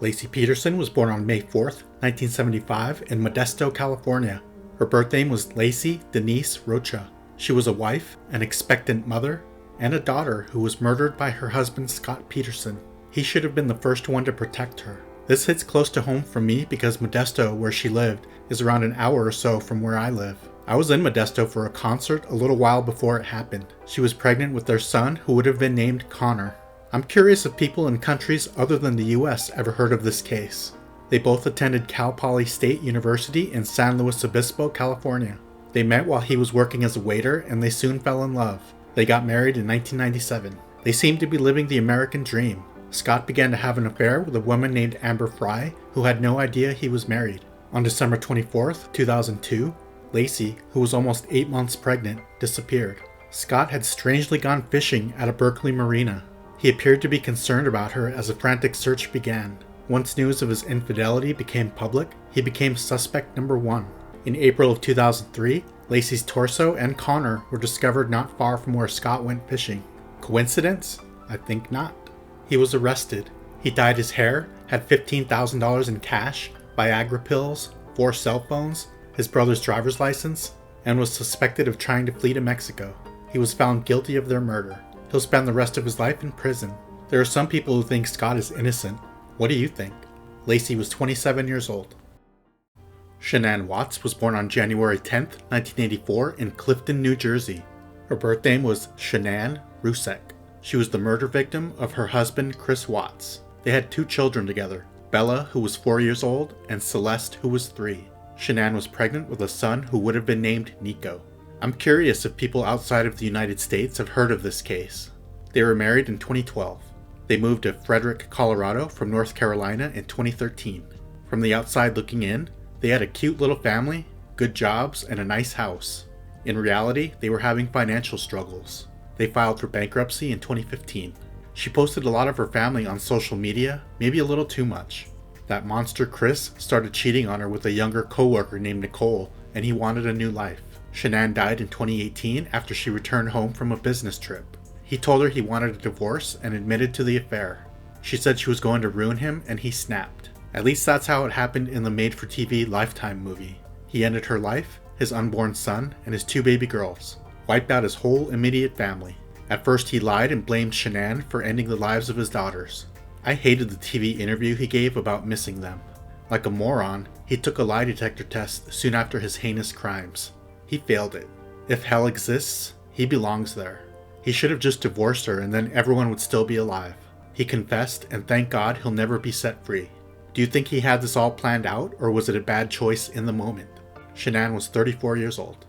Laci Peterson was born on May 4th, 1975 in Modesto, California. Her birth name was Laci Denise Rocha. She was a wife, an expectant mother, and a daughter who was murdered by her husband Scott Peterson. He should have been the first one to protect her. This hits close to home for me because Modesto, where she lived, is around an hour or so from where I live. I was in Modesto for a concert a little while before it happened. She was pregnant with their son, who would have been named Connor. I'm curious if people in countries other than the US ever heard of this case. They both attended Cal Poly State University in San Luis Obispo, California. They met while he was working as a waiter and they soon fell in love. They got married in 1997. They seemed to be living the American dream. Scott began to have an affair with a woman named Amber Fry, who had no idea he was married. On December 24th, 2002, Laci, who was almost 8 months pregnant, disappeared. Scott had strangely gone fishing at a Berkeley marina. He appeared to be concerned about her as a frantic search began. Once news of his infidelity became public, he became suspect number 1. In April of 2003, Laci's torso and Connor were discovered not far from where Scott went fishing. Coincidence? I think not. He was arrested. He dyed his hair, had $15,000 in cash, Viagra pills, 4 cell phones, his brother's driver's license, and was suspected of trying to flee to Mexico. He was found guilty of their murder. He'll spend the rest of his life in prison. There are some people who think Scott is innocent. What do you think? Laci was 27 years old. Shannan Watts was born on January 10, 1984 in Clifton, New Jersey. Her birth name was Shannan Rusek. She was the murder victim of her husband, Chris Watts. They had 2 children together, Bella, who was 4 years old, and Celeste, who was 3. Shannan was pregnant with a son who would have been named Nico. I'm curious if people outside of the United States have heard of this case. They were married in 2012. They moved to Frederick, Colorado from North Carolina in 2013. From the outside looking in, they had a cute little family, good jobs, and a nice house. In reality, they were having financial struggles. They filed for bankruptcy in 2015. She posted a lot of her family on social media, maybe a little too much. That monster Chris started cheating on her with a younger coworker named Nicole, and he wanted a new life. Shannan died in 2018 after she returned home from a business trip. He told her he wanted a divorce and admitted to the affair. She said she was going to ruin him and he snapped. At least that's how it happened in the made-for-TV Lifetime movie. He ended her life, his unborn son, and his 2 baby girls. Wiped out his whole immediate family. At first he lied and blamed Shannan for ending the lives of his daughters. I hated the TV interview he gave about missing them. Like a moron, he took a lie detector test soon after his heinous crimes. He failed it. If hell exists, he belongs there. He should have just divorced her and then everyone would still be alive. He confessed and thank God he'll never be set free. Do you think he had this all planned out or was it a bad choice in the moment? Shannan was 34 years old.